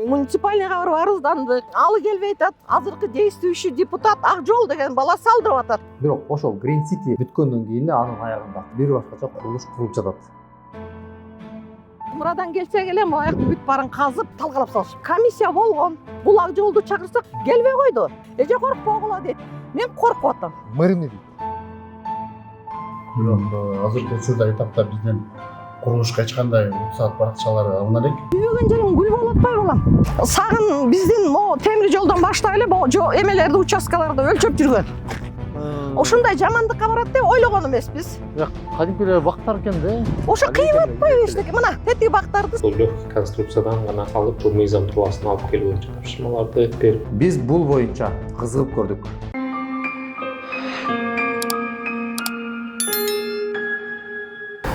муниципальныйга барып арыздандык, алы келбей атат. Азыркы действующий депутат Акжол деген бала салдырып атат. Бирок ошол Green City бүткөндөн кийин эле анын аягында бир башкача курулуш курулуп жатат. Мурадан келсек эле могу аяктын бүт баарын казып, талкалап салышып. Комиссия болгон. Бул Акжолду чакырсак келбей койду. Эже коркпогула дейт. Мен коркуп атам. Мэр эмне дейт? Бирок азыркы учурда этапта бизден курулушка эч кандай уруксат баракчалары алына элек. Үйгөн жериң гүл болуп атпайбы балам? Сагын биздин могу темир жолдон баштап эле эмелерди, участкаларды өлчөп жүргөн. Ошондой жамандыкка барат деп ойлогон эмеспиз. Кадимкилер бактар экен да. Ошо кыйып атпайбы эчтеке? Мына тетиги бактарды Бул легкий конструкциядан гана алып, бул мыйзам трубасын алып келүү боюнча тапшырмаларды берип. Биз бул боюнча кызыгып көрдүк.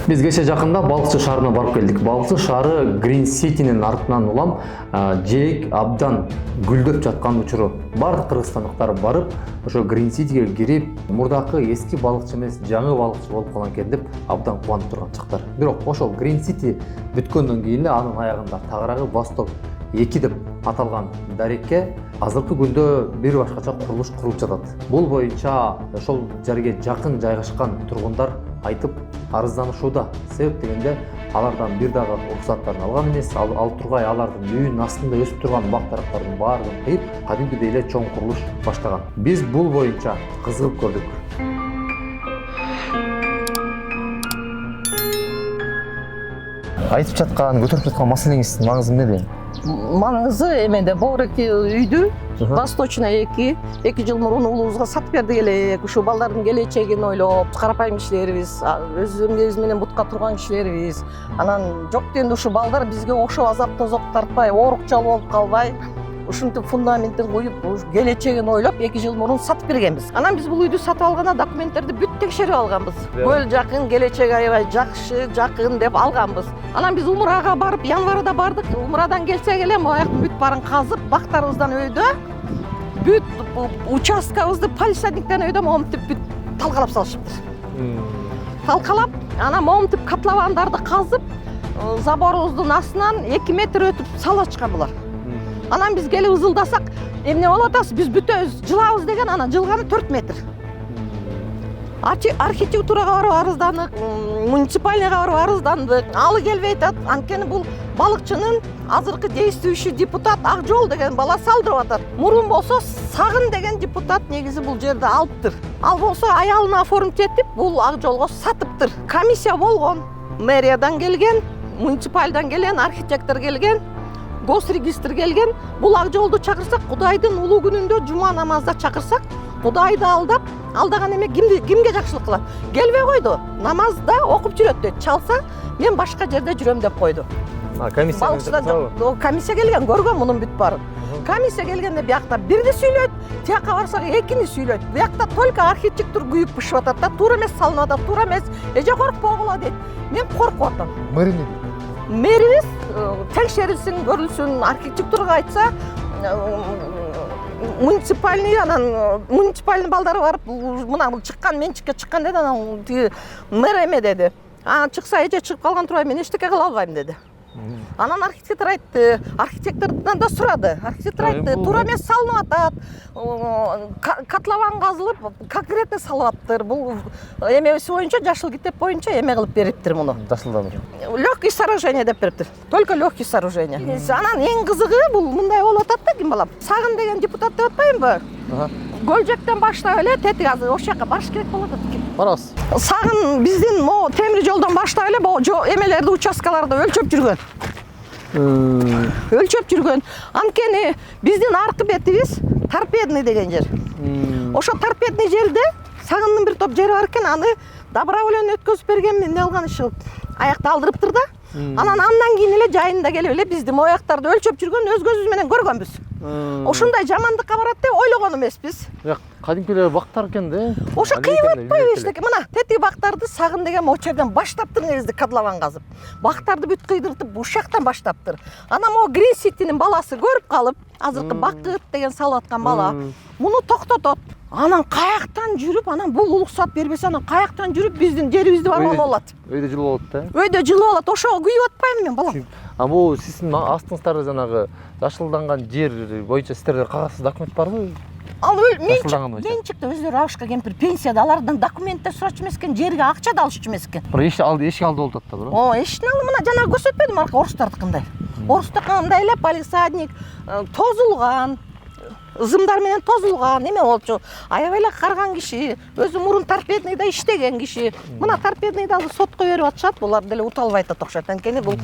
Биз кече жакында Балыкчы шаарына барып келдик. Балыкчы шаары Green City'нин артынан улам жээк абдан гүлдөп жаткан учуру. Бардык кыргызстандыктар барып, ошо Green City'ге кирип, мурдакы эски балыкчы эмес, жаңы балыкчы болуп калган экен деп абдан кубанып турган чактар. Бирок ошол Green City бүткөндөн кийин эле анын аягында тагыраагы Восток 2 деп аталган дарекке азыркы күндө бир башкача курулуш курулуп жатат. Бул боюнча ошол жерге жакын жайгашкан тургундар айтып арызданышууда. Себеп дегенде алардан бир дагы уруксаттарын алган эмес, ал тургай алардын үйүнүн астында өсүп турган бак дарактардын баардыгын кыйып, кадимкидей эле чоң курулуш баштаган. Биз бул боюнча кызыгып көрдүк. Айтып жаткан, көтөрүп жаткан маселеңиздин маңызы эмнеде? маңызы эмеде бооруки үйдү Восточный 2 жыл мурун уулубузга сатып бердик элек. Ушу балдардын келечегин ойлоп, карапайым кишилерибиз, өз эмгегибиз менен бутка турган кишилерибиз. Анан жок дегенде ушу балдар бизге ошо азап тозок тартпай, оорукчал болуп калбай, ушинтип фундаментин куюп, келечегин ойлоп 2 жыл мурун сатып бергенбиз. Анан биз бул үйдү сатып алганда документтерди бүт текшерип алганбыз. Көл жакын, келечеги аябай жакшы, жакын деп алганбыз. Анан биз Умурага барып, январда бардык. Умурадан келсек эле могу аяктын бүт баарын казып, бактарыбыздан өйдө, бүт участкабызды полисадниктен өйдө момунтип бүт талкалап салышыптыр. Талкалап, анан момунтип котловандарды казып, заборубуздун астынан 2 метр өтүп сала ачкан булар. Анан биз келип ызылдасак, эмне болуп атасыз? Биз бүтөбүз, жылабыз деген, анан жылганы 4 метр. Архитектурага барып арыздандык, муниципальныйга барып арыздандык, алы келбей атат. Анткени бул балыкчынын азыркы действующий депутат Акжол деген бала салдырып атат. Мурун болсо Сагын деген депутат негизи бул жерде алыптыр. Ал болсо аялына оформить этип, бул Акжолго сатыптыр. Комиссия болгон, мэриядан келген, муниципалдан келген, архитектор келген, госрегистр келген. Бул Акжолду чакырсак, Кудайдын улуу күнүндө жума намазда чакырсак, Кудайды алдаган эме кимге жакшылык кылат? Келбей койду. Намазда окуп жүрөт дейт. Чалса, мен башка жерде жүрөм деп койду. Комиссия келген, көргөн мунун бүт барын. Комиссия келгенде биякта бирди сүйлөйт, тияка барсак экини сүйлөйт. Биякта только архитектор күйүп бышып атат да, туура эмес салынып атат, туура эмес. Эже коркпогула дейт. Мен коркуп атам. Мэр эмне дейт? Мэрибиз текшерилсин, көрүлсүн, архитектурага айтса, муниципальный, анан муниципальный балдары барып, мына бул чыккан, менчикке чыккан деди, анан тиги мэр эме деди. Чыкса эже чыгып калган турбайм, мен эчтеке кыла албайм деди. Анан архитектор айтты, архитектордон да сурады. Архитектор айтты, туура эмес салынып атат. Котлован казылып, конкретно салыптыр. Бул эмебиз боюнча, жашыл китеп боюнча эме кылып бериптир муну. Жашылдан. Легкий сооружение деп бериптир. Только легкий сооружение. Анан эң кызыгы бул мындай болуп атат да, ким балам? Сагын деген депутат деп атпаймынбы? Гөлжектен баштап эле тетиги азыр ошол жака барыш керек болот экен. Барабыз. Сагын биздин могу темир жолдон баштап эле эмелерди, участкаларды өлчөп жүргөн. Өлчөп жүргөн. Анткени биздин аркы бетибиз торпедный деген жер. Ошо торпедный жерде Сагындын бир топ жери бар экен, аны добровольно өткөзүп берген, эмне алган иши аякты алдырыптыр да. Анан андан кийин эле жайында келип эле биздин мояктарды өлчөп жүргөн өз көзүбүз менен көргөнбүз. Ошондой жамандыкка барат деп ойлогон эмеспиз. Кадимкилер бактар экен да. Ошо кыйып атпайбы эчтеке? Мына тетиги бактарды Сагын деген могу жерден баштаптыр негизи котлован казып. Бактарды бүт кыйдыртып ушул жактан баштаптыр. Анан могу Green City'нин баласы көрүп калып, азыркы Бакыт деген салып аткан бала, муну токтотот. Анан каяктан жүрүп, анан бул уруксат бербесе, анан каяктан жүрүп биздин жерибизди барган болот. Өйдө жылуу болот да. Өйдө жылуу болот. Ошого күйүп атпаймынбы мен балам? А бул сиздин астыңыздарда жанагы жашылданган жер боюнча сиздерде кагазсыз документ барбы? Ал Жашылданган боюнча. менчикте өздөрү Абышка кемпир пенсияда алардан документтер сурачу эмес экен, жерге акча да алышчу эмес экен. Бирок эшик алды болуп атат да бирок. Эшиктин алды мына жанагы көрсөтпөдүм арка орустардыкындай. Орустардыкындай эле полисадник тозулган, ызымдар менен тозулган эме болчу. Аябай эле карган киши, өзү мурун торпедныйда иштеген киши. Мына торпедныйда сотко берип атышат, булар деле уталбай атат окшойт. Анткени бул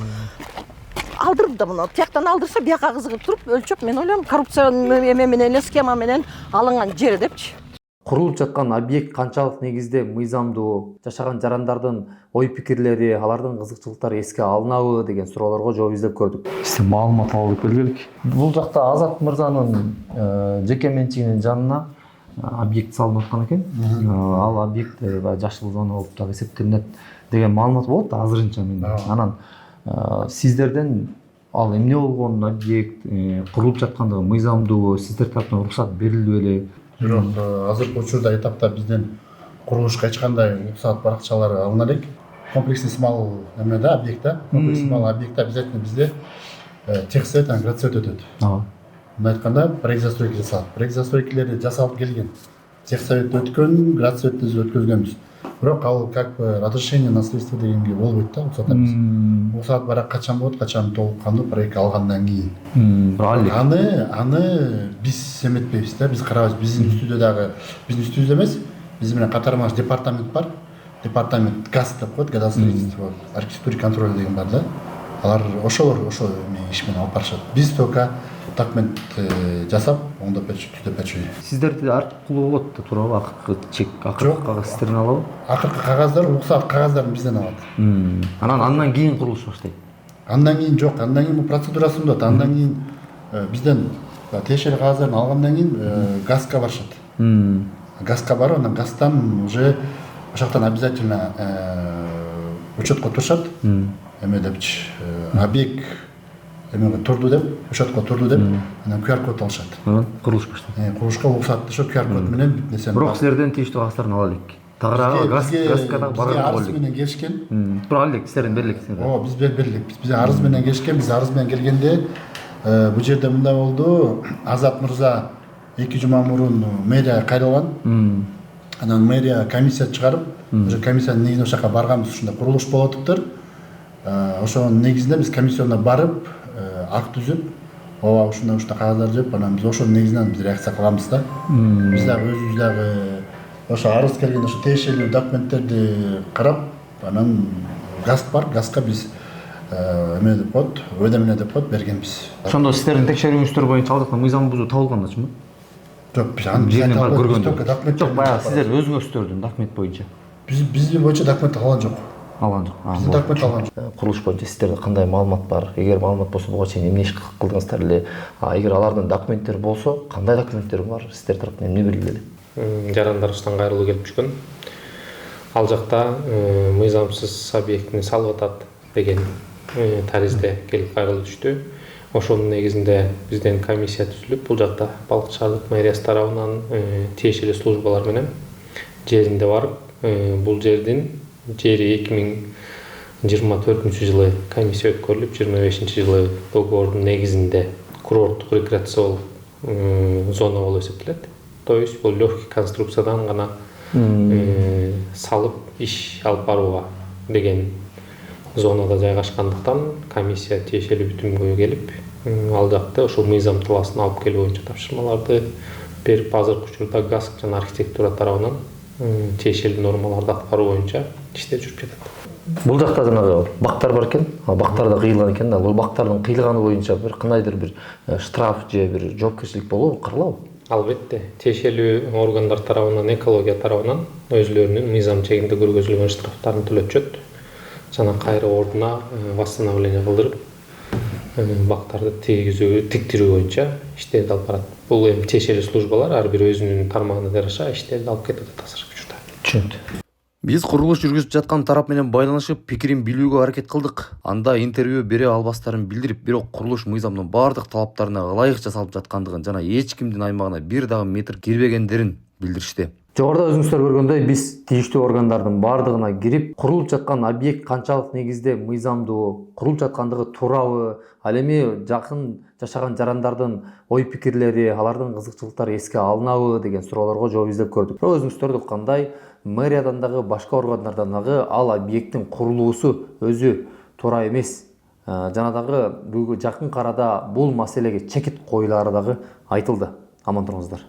алдырып да мына тияктан алдырса бияка кызыгып туруп өлчөп, мен ойлойм коррупция эме менен эле схема менен алынган жер депчи. Курулуп жаткан объект канчалык негизде мыйзамдуу, жашаган жарандардын ой пикирлери, алардын кызыкчылыктары эске алынабы деген суроолорго жооп издеп көрдүк. Сизден маалымат алып келгилик. Бул жакта Азат мырзанын жеке менчигинин жанына объект салынып аткан экен. Ал объект жашыл зона болуп дагы эсептелинет деген маалымат болот азырынча менде. Анан сиздерден ал эмне болгон объект, курулуп жаткандыгы мыйзамдуу, сиздер тараптан уруксат берилди беле? Бирок азыркы учурда этапта бизден курулушка эч кандай уруксат баракчалары алына элек. Комплексный сымал эмеде объектта, комплексный сымал объектте обязательно бизде техсовет, градсовет өтөт. Мындай айтканда проект застройки жасалат. Проект застройкилери жасалып келген. Техсовет өткөн, градсоветти өткөзгөнбүз. Бирок ал как бы разрешение на строительство дегенге болбойт да, уруксат эмес. Уруксат барак качан болот, качан толук кандуу проект алгандан кийин. Аны биз эметпейбиз да, биз карабайбыз. Биздин үстүдө дагы, биздин үстүбүздө эмес, биз менен катармаш департамент бар. Департамент ГАС деп коет, градостроительство, архитектура контроля деген бар да. Алар ошолор иш менен алып барышат. Биз только документ жасап, оңдоп берчү, түзөп берчү. Сиздерде аркылуу болот да, туурабы? Акыркы чек, акыркы кагаз сиздерден алабы? Акыркы кагаздар, уруксат кагаздарын бизден алат. Андан кийин курулуш баштайт. Андан кийин жок, андан кийин бул процедурасы мындай. Андан кийин бизден тиешелүү кагаздарын алгандан кийин ГАСка барышат. ГАСка барып, анан ГАСтан уже ошоктон обязательно учетко турушат. Эме депчи, объект эмеге турду деп, учетко турду деп, анан QR код алышат. Курулуш баштайт. Курулушка уруксат ошо QR код менен несен. Бирок силерден тийиштүү кагаздарын ала элек. Тагыраагы ГАСка дагы бизге арыз менен келишкен. Тура алек, силерден берилек. Биз берилик. Биз арыз менен келишкен, биз арыз менен келгенде бул жерде мындай болду. Азат мырза 2 жума мурун мэрияга кайрылган. Анан мэрия комиссия чыгарып, уже комиссиянын негизинде ошол жака барганбыз, ушундай курулуш болуп атыптыр. Ошонун негизинде биз комиссияна барып, акт түзүп, ооба ушундай кагаздар жеп, анан биз ошонун негизинен биз реакция кылганбыз да. Биз дагы өзүбүз дагы ошо арыз келген ошо тиешелүү документтерди карап, анан ГАС бар, ГАСка биз эме деп коет, өйдөмөнө деп коет, бергенбиз. Ошондо сиздердин текшерүүңүздөр боюнча ал жакта мыйзам бузуу табылгандачымы? Жок, биз аны жеринен барып көргөндө. документ. Жок, баягы сиздер өзүңүздөрдүн документ боюнча. Биздин боюнча документ алган жок. Алган жок. Биздин документ алган жок. Курулуш боюнча сиздерде кандай маалымат бар? Эгер маалымат болсо, буга чейин эмне иш кылдыңыздар эле? Эгер алардын документтери болсо, кандай документтер бар? Сиздер тараптан эмне белгилели? Жарандар кайрылуу келип түшкөн. Ал жакта мыйзамсыз объектини салып атат деген таризде келип кайрылуу түштү. Ошонун негизинде бизден комиссия түзүлүп, бул жакта Балыкчы шаардык мэриясы тарабынан тиешелүү службалар менен жеринде барып, бул жердин жери 2024-жылы комиссия өткөрүлүп, 25-жылы договордун негизинде курорттук рекреациялык зона болуп эсептелет. То есть бул легкий конструкциядан гана салып иш алып барууга деген зонада жайгашкандыктан комиссия тиешелүү бүтүмгө келип, ал жакта ошол мыйзам талаасын алып келүү боюнча тапшырмаларды берип, азыркы учурда ГАС жана архитектура тарабынан тиешелүү нормаларды аткаруу боюнча иштер жүрүп жатат. Бул жакта жанагы бактар бар экен, бактар да кыйылган экен да. Бул бактардын кыйылганы боюнча бир кандайдыр бир штраф же бир жоопкерчилик болобу, каралабы? Албетте, тиешелүү органдар тарабынан, экология тарабынан өзлөрүнүн мыйзам чегинде көргөзүлгөн штрафтарын төлөтүшөт. Жана кайра ордуна восстановление кылдырып, бактарды тиктирүү боюнча иштерди алып барат. Бул эми тиешелүү службалар ар бир өзүнүн тармагына жараша иштерди алып кетип атат азыркы учурда. Түшүнүктүү. Биз курулуш жүргүзүп жаткан тарап менен байланышып, пикирин билүүгө аракет кылдык. Анда интервью бере албастарын билдирип, бирок курулуш мыйзамдын бардык талаптарына ылайык жасалып жаткандыгын жана эч кимдин аймагына бир дагы метр кирбегендерин билдиришти. Жогоруда өзүңүздөр көргөндөй биз тийиштүү органдардын бардыгына кирип, курулуп жаткан объект канчалык негизде мыйзамдуу, курулуп жаткандыгы туурабы, ал эми жакын жашаган жарандардын ой пикирлери, алардын кызыкчылыктары эске алынабы деген суроолорго жооп издеп көрдүк. Бирок өзүңүздөр уккандай, мэриядан дагы башка органдардан дагы ал объекттин курулуусу өзү туура эмес. Жана дагы бүгүнкү жакын арада бул маселеге чекит коюлаары дагы айтылды. Аман туруңуздар.